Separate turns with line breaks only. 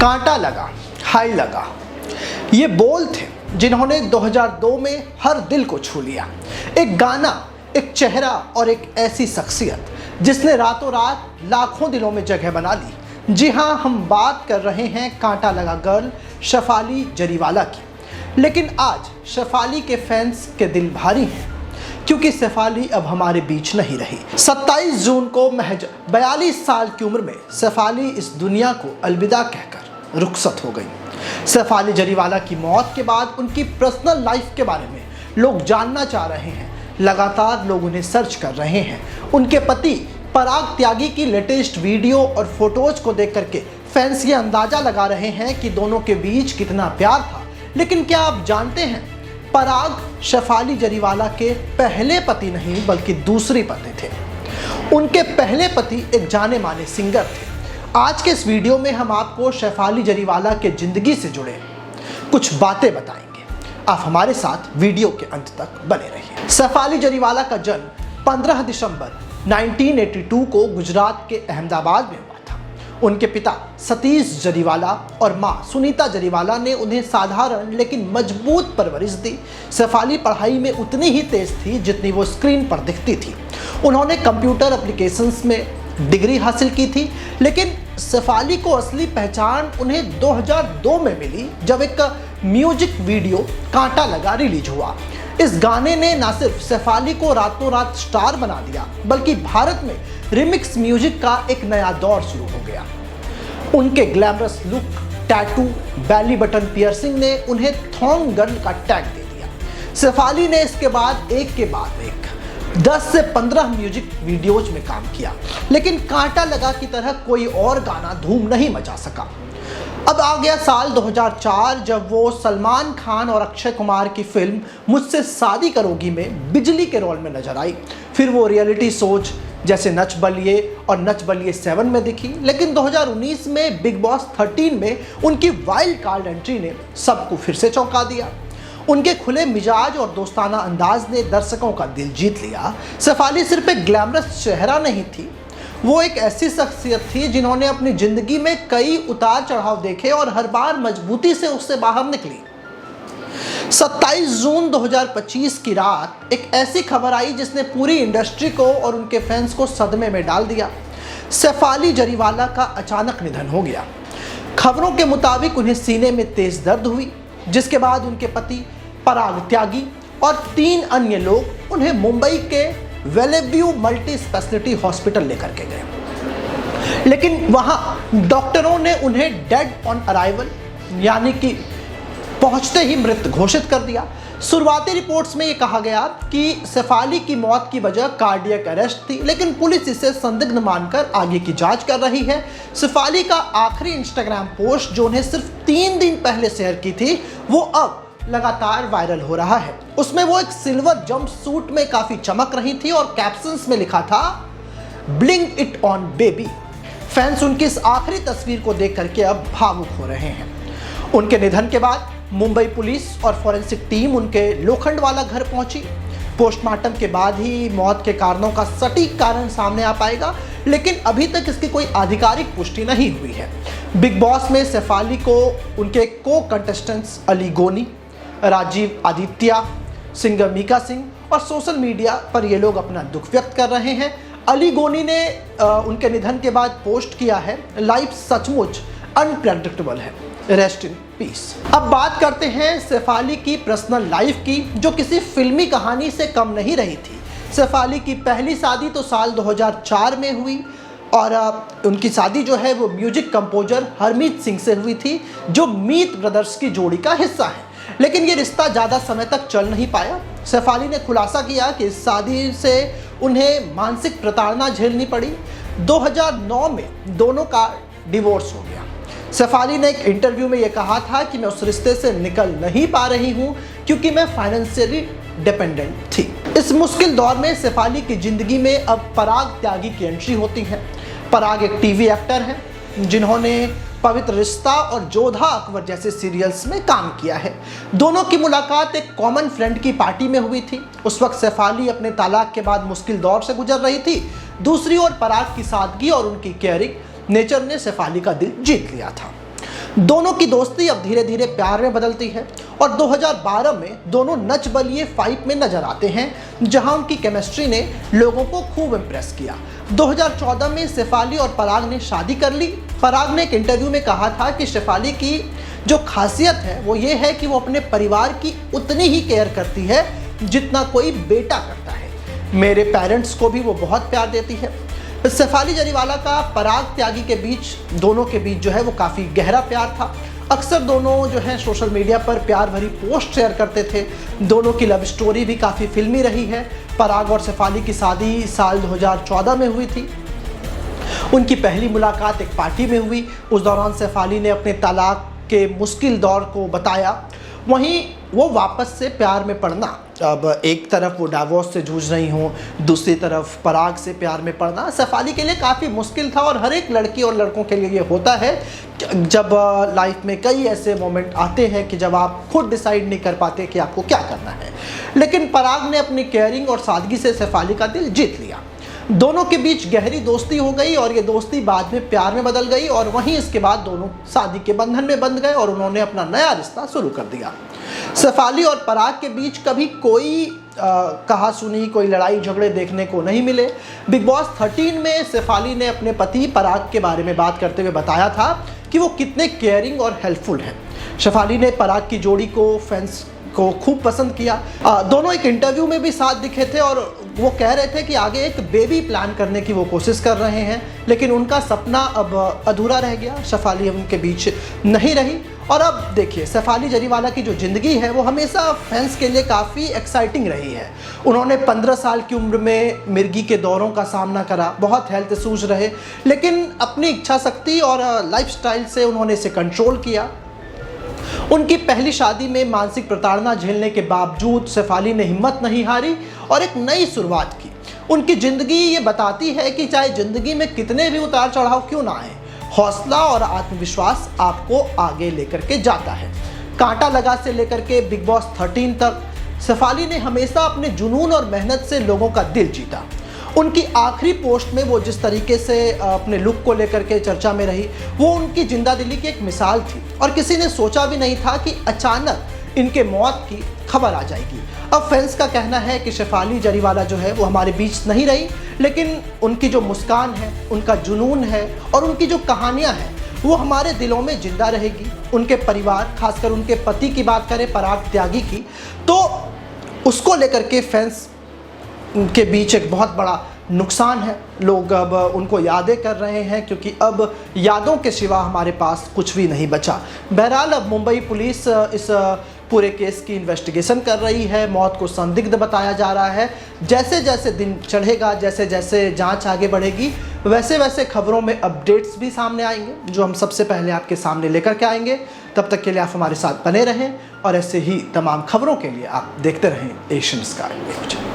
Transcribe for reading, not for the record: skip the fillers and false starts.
कांटा लगा, हाय लगा, ये बोल थे जिन्होंने 2002 में हर दिल को छू लिया। एक गाना, एक चेहरा और एक ऐसी शख्सियत जिसने रातों रात लाखों दिलों में जगह बना ली। जी हाँ, हम बात कर रहे हैं कांटा लगा गर्ल शेफाली जरीवाला की। लेकिन आज शेफाली के फैंस के दिल भारी हैं क्योंकि शेफाली अब हमारे बीच नहीं रही। 27 जून को महज 42 साल की उम्र में शेफाली इस दुनिया को अलविदा कहकर रुखसत हो गई। शेफाली जरीवाला की मौत के बाद उनकी पर्सनल लाइफ के बारे में लोग जानना चाह रहे हैं। लगातार लोग उन्हें सर्च कर रहे हैं। उनके पति पराग त्यागी की लेटेस्ट वीडियो और फोटोज को देख करके फैंस ये अंदाजा लगा रहे हैं कि दोनों के बीच कितना प्यार था। लेकिन क्या आप जानते हैं, पराग शेफाली जरीवाला के पहले पति नहीं बल्कि दूसरे पति थे। उनके पहले पति एक जाने माने सिंगर थे। आज के इस वीडियो में हम आपको शेफाली जरीवाला के जिंदगी से जुड़े कुछ बातें बताएंगे। आप हमारे साथ वीडियो के अंत तक बने रहिए। शेफाली जरीवाला का जन्म 15 दिसंबर 1982 को गुजरात के अहमदाबाद में हुआ था। उनके पिता सतीश जरीवाला और मां सुनीता जरीवाला ने उन्हें साधारण लेकिन मजबूत परवरिश दी। शेफाली पढ़ाई में उतनी ही तेज थी जितनी वो स्क्रीन पर दिखती थी। उन्होंने कंप्यूटर एप्लीकेशंस में डिग्री हासिल की थी। लेकिन शेफाली को असली पहचान उन्हें 2002 में मिली जब एक म्यूजिक वीडियो कांटा लगा रिलीज हुआ। इस गाने ने न सिर्फ शेफाली को रातों रात स्टार बना दिया बल्कि भारत में रिमिक्स म्यूजिक का एक नया दौर शुरू हो गया। उनके glamorous look, tattoo, belly button piercing ने उन्हें थॉन्ग गर्ल का टैग दे दिया। शेफाली ने इसके बाद एक 10 से 15 म्यूजिक वीडियोज में काम किया, लेकिन कांटा लगा की तरह कोई और गाना धूम नहीं मचा सका। अब आ गया साल 2004 जब वो सलमान खान और अक्षय कुमार की फिल्म मुझसे शादी करोगी में बिजली के रोल में नजर आई। फिर वो रियलिटी शोज जैसे नच बलिए और नच बलिए 7 में दिखी। लेकिन 2019 में बिग बॉस 13 में उनकी वाइल्ड कार्ड एंट्री ने सबको फिर से चौंका दिया। उनके खुले मिजाज और दोस्ताना अंदाज ने दर्शकों का दिल जीत लिया। शेफाली सिर्फ एक ग्लैमरस चेहरा नहीं थी, वो एक ऐसी शख्सियत थी जिन्होंने अपनी जिंदगी में कई उतार चढ़ाव देखे और हर बार मजबूती से उससे बाहर निकली। 27 जून 2025 की रात एक ऐसी खबर आई जिसने पूरी इंडस्ट्री को और उनके फैंस को सदमे में डाल दिया। शेफाली जरीवाला का अचानक निधन हो गया। खबरों के मुताबिक उन्हें सीने में तेज दर्द हुई, जिसके बाद उनके पति पराग त्यागी और 3 अन्य लोग उन्हें मुंबई के वेलेव्यू मल्टी स्पेशलिटी हॉस्पिटल लेकर के गए। लेकिन वहां डॉक्टरों ने उन्हें डेड ऑन अराइवल यानी कि पहुंचते ही मृत घोषित कर दिया। शुरुआती रिपोर्ट्स में यह कहा गया कि शेफाली की मौत की वजह कार्डियक अरेस्ट थी, लेकिन पुलिस इसे संदिग्ध मानकर आगे की जांच कर रही है। शेफाली का आखिरी इंस्टाग्राम पोस्ट जो उन्हें सिर्फ 3 दिन पहले शेयर की थी, वो अब लगातार वायरल हो रहा है। उसमें वो एक सिल्वर जंप सूट में काफी चमक रही थी और कैप्शंस में लिखा था blink it on baby. Fans उनकी इस आखिरी तस्वीर को देख करके अब भावुक हो रहे हैं। उनके निधन के बाद मुंबई पुलिस और फॉरेंसिक टीम उनके लोखंडवाला घर पहुंची। पोस्टमार्टम के बाद ही मौत के कारणों का सटीक कारण सामने आ पाएगा, लेकिन अभी तक इसकी कोई आधिकारिक पुष्टि नहीं हुई है। बिग बॉस में शेफाली को उनके को कंटेस्टेंट्स अली गोनी, राजीव आदित्य, सिंगर मीका सिंह और सोशल मीडिया पर ये लोग अपना दुख व्यक्त कर रहे हैं। अली गोनी ने उनके निधन के बाद पोस्ट किया है, लाइफ सचमुच अनप्रेडिक्टेबल है, रेस्ट इन पीस। अब बात करते हैं शेफाली की पर्सनल लाइफ की, जो किसी फिल्मी कहानी से कम नहीं रही थी। शेफाली की पहली शादी तो साल 2004 में हुई और उनकी शादी जो है वो म्यूजिक कंपोजर हरमीत सिंह से हुई थी, जो मीत ब्रदर्स की जोड़ी का हिस्सा है। लेकिन ये रिश्ता ज़्यादा समय तक चल नहीं पाया। शेफाली ने खुलासा किया कि इस शादी से उन्हें मानसिक प्रताड़ना झेलनी पड़ी। 2009 में दोनों का डिवोर्स हो गया। शेफाली ने एक इंटरव्यू में यह कहा था कि मैं उस रिश्ते से निकल नहीं पा रही हूँ क्योंकि मैं फाइनेंशियली डिपेंडेंट थी। इस मुश्किल दौर में शेफाली की जिंदगी में अब पराग त्यागी की एंट्री होती है। पराग एक टीवी एक्टर हैं जिन्होंने पवित्र रिश्ता और जोधा अकबर जैसे सीरियल्स में काम किया है। दोनों की मुलाकात एक कॉमन फ्रेंड की पार्टी में हुई थी। उस वक्त शेफाली अपने तलाक के बाद मुश्किल दौर से गुजर रही थी। दूसरी ओर पराग की सादगी और उनकी केयरिंग नेचर ने शेफाली का दिल जीत लिया था। दोनों की दोस्ती अब धीरे धीरे प्यार में बदलती है और 2012 में दोनों नच बलिए फाइट में नजर आते हैं, जहां उनकी केमिस्ट्री ने लोगों को खूब इम्प्रेस किया। 2014 में शेफाली और पराग ने शादी कर ली। पराग ने एक इंटरव्यू में कहा था कि शेफाली की जो खासियत है वो ये है कि वो अपने परिवार की उतनी ही केयर करती है जितना कोई बेटा करता है। मेरे पेरेंट्स को भी वो बहुत प्यार देती है। शेफाली जरीवाला का पराग त्यागी के बीच, दोनों के बीच जो है वो काफ़ी गहरा प्यार था। अक्सर दोनों जो है सोशल मीडिया पर प्यार भरी पोस्ट शेयर करते थे। दोनों की लव स्टोरी भी काफ़ी फिल्मी रही है। पराग और शेफाली की शादी साल 2014 में हुई थी। उनकी पहली मुलाकात एक पार्टी में हुई। उस दौरान शेफाली ने अपने तलाक के मुश्किल दौर को बताया। वहीं वो वापस से प्यार में पड़ना, अब एक तरफ वो डाइवोर्स से जूझ रही हों, दूसरी तरफ पराग से प्यार में पड़ना शेफाली के लिए काफ़ी मुश्किल था। और हर एक लड़की और लड़कों के लिए ये होता है जब लाइफ में कई ऐसे मोमेंट आते हैं कि जब आप खुद डिसाइड नहीं कर पाते कि आपको क्या करना है। लेकिन पराग ने अपनी केयरिंग और सादगी से शेफाली का दिल जीत लिया। दोनों के बीच गहरी दोस्ती हो गई और ये दोस्ती बाद में प्यार में बदल गई और वहीं इसके बाद दोनों शादी के बंधन में बंध गए और उन्होंने अपना नया रिश्ता शुरू कर दिया। शेफाली और पराग के बीच कभी कोई कहा सुनी, कोई लड़ाई झगड़े देखने को नहीं मिले। बिग बॉस 13 में शेफाली ने अपने पति पराग के बारे में बात करते हुए बताया था कि वो कितने केयरिंग और हेल्पफुल हैं। शेफाली ने पराग की जोड़ी को, फैंस को खूब पसंद किया। दोनों एक इंटरव्यू में भी साथ दिखे थे और वो कह रहे थे कि आगे एक बेबी प्लान करने की वो कोशिश कर रहे हैं, लेकिन उनका सपना अब अधूरा रह गया। शेफाली उनके बीच नहीं रही। और अब देखिए, शेफाली जरीवाला की जो ज़िंदगी है वो हमेशा फैंस के लिए काफ़ी एक्साइटिंग रही है। उन्होंने 15 साल की उम्र में मिर्गी के दौरों का सामना करा, बहुत हेल्थ इशूज़ रहे, लेकिन अपनी इच्छा शक्ति और लाइफस्टाइल से उन्होंने इसे कंट्रोल किया। उनकी पहली शादी में मानसिक प्रताड़ना झेलने के बावजूद शेफाली ने हिम्मत नहीं हारी और एक नई शुरुआत की। उनकी ज़िंदगी ये बताती है कि चाहे ज़िंदगी में कितने भी उतार चढ़ाव क्यों ना आए, हौसला और आत्मविश्वास आपको आगे लेकर के जाता है। कांटा लगा से लेकर के बिग बॉस 13 तक शेफाली ने हमेशा अपने जुनून और मेहनत से लोगों का दिल जीता। उनकी आखिरी पोस्ट में वो जिस तरीके से अपने लुक को लेकर के चर्चा में रही, वो उनकी जिंदादिली की एक मिसाल थी और किसी ने सोचा भी नहीं था कि अचानक इनके मौत की खबर आ जाएगी। अब फैंस का कहना है कि शेफाली जरीवाला जो है वो हमारे बीच नहीं रही, लेकिन उनकी जो मुस्कान है, उनका जुनून है और उनकी जो कहानियाँ हैं वो हमारे दिलों में जिंदा रहेगी। उनके परिवार, खासकर उनके पति की बात करें पराग त्यागी की, तो उसको लेकर के फैंस के बीच एक बहुत बड़ा नुकसान है। लोग अब उनको यादें कर रहे हैं क्योंकि अब यादों के सिवा हमारे पास कुछ भी नहीं बचा। बहरहाल अब मुंबई पुलिस इस पूरे केस की इन्वेस्टिगेशन कर रही है। मौत को संदिग्ध बताया जा रहा है। जैसे जैसे दिन चढ़ेगा, जैसे जैसे जांच आगे बढ़ेगी, वैसे वैसे खबरों में अपडेट्स भी सामने आएंगे जो हम सबसे पहले आपके सामने लेकर के आएंगे। तब तक के लिए आप हमारे साथ बने रहें और ऐसे ही तमाम खबरों के लिए आप देखते रहें एशियन स्काई न्यूज़।